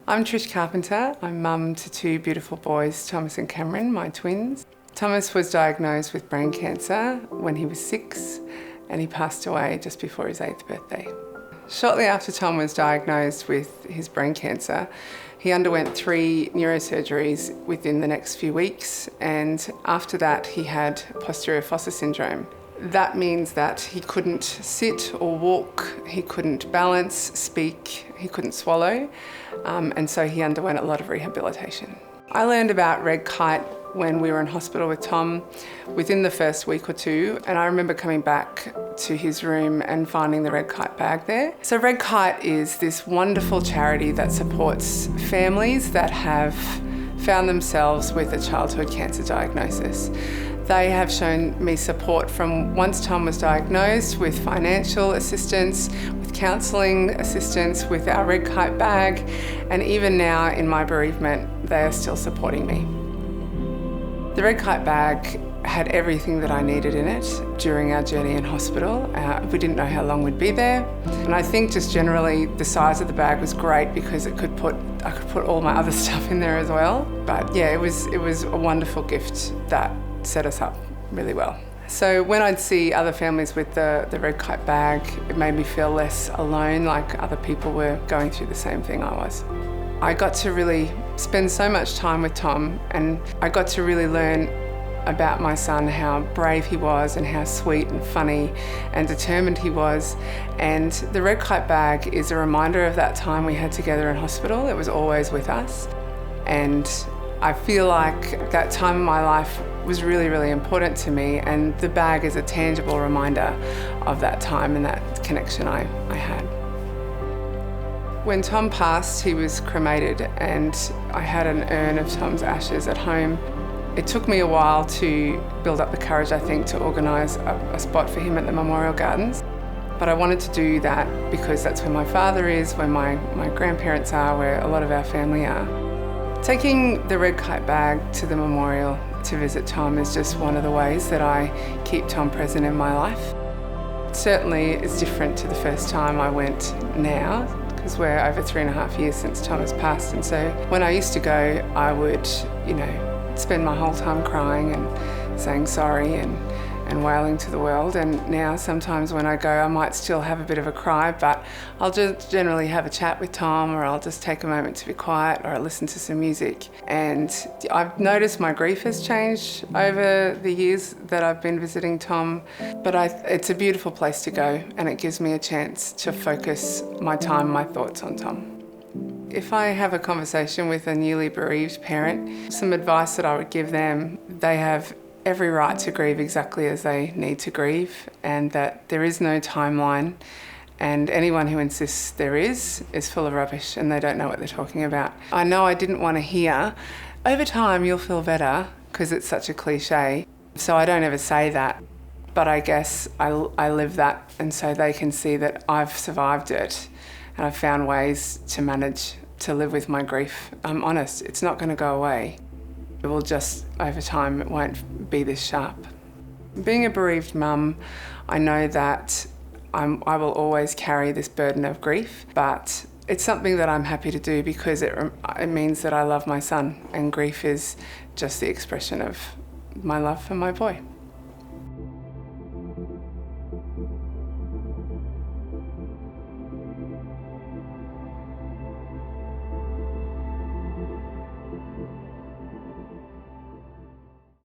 I'm Trish Carpenter. I'm mum to two beautiful boys, Thomas and Cameron, my twins. Thomas was diagnosed with brain cancer when he was 6 and he passed away just before his 8th birthday. Shortly after Tom was diagnosed with his brain cancer, he underwent 3 neurosurgeries within the next few weeks, and after that he had posterior fossa syndrome. That means that he couldn't sit or walk, he couldn't balance, speak, he couldn't swallow, and so he underwent a lot of rehabilitation. I learned about red kite when we were in hospital with Tom within the first week or 2, and I remember coming back to his room and finding the Red Kite bag there. So Red Kite is this wonderful charity that supports families that have found themselves with a childhood cancer diagnosis. They have shown me support from once Tom was diagnosed, with financial assistance, with counselling assistance, with our Red Kite bag, and even now in my bereavement, they are still supporting me. The Red Kite bag had everything that I needed in it during our journey in hospital. We didn't know how long we'd be there. And I think just generally the size of the bag was great because I could put all my other stuff in there as well. But yeah, it was a wonderful gift that set us up really well. So when I'd see other families with the Red Kite bag, it made me feel less alone, like other people were going through the same thing I was. I got to really spend so much time with Tom, and I got to really learn about my son, how brave he was and how sweet and funny and determined he was. And the Red Kite bag is a reminder of that time we had together in hospital. It was always with us. And I feel like that time in my life was really, really important to me, and the bag is a tangible reminder of that time and that connection I had. When Tom passed, he was cremated, and I had an urn of Tom's ashes at home. It took me a while to build up the courage, I think, to organise a spot for him at the Memorial Gardens. But I wanted to do that because that's where my father is, where my grandparents are, where a lot of our family are. Taking the Red Kite bag to the memorial to visit Tom is just one of the ways that I keep Tom present in my life. Certainly it's different to the first time I went now, because we're over 3.5 years since Tom has passed, and so when I used to go, I would, spend my whole time crying and saying sorry and wailing to the world. And now sometimes when I go, I might still have a bit of a cry, but I'll just generally have a chat with Tom, or I'll just take a moment to be quiet, or I'll listen to some music. And I've noticed my grief has changed over the years that I've been visiting Tom, but it's a beautiful place to go, and it gives me a chance to focus my time, my thoughts on Tom. If I have a conversation with a newly bereaved parent, some advice that I would give them: they have every right to grieve exactly as they need to grieve, and that there is no timeline, and anyone who insists there is full of rubbish and they don't know what they're talking about. I know I didn't want to hear, over time you'll feel better, because it's such a cliche, so I don't ever say that. But I guess I live that, and so they can see that I've survived it and I've found ways to manage to live with my grief. I'm honest, it's not going to go away. It will just, over time, it won't be this sharp. Being a bereaved mum, I know that I will always carry this burden of grief, but it's something that I'm happy to do because it means that I love my son, and grief is just the expression of my love for my boy.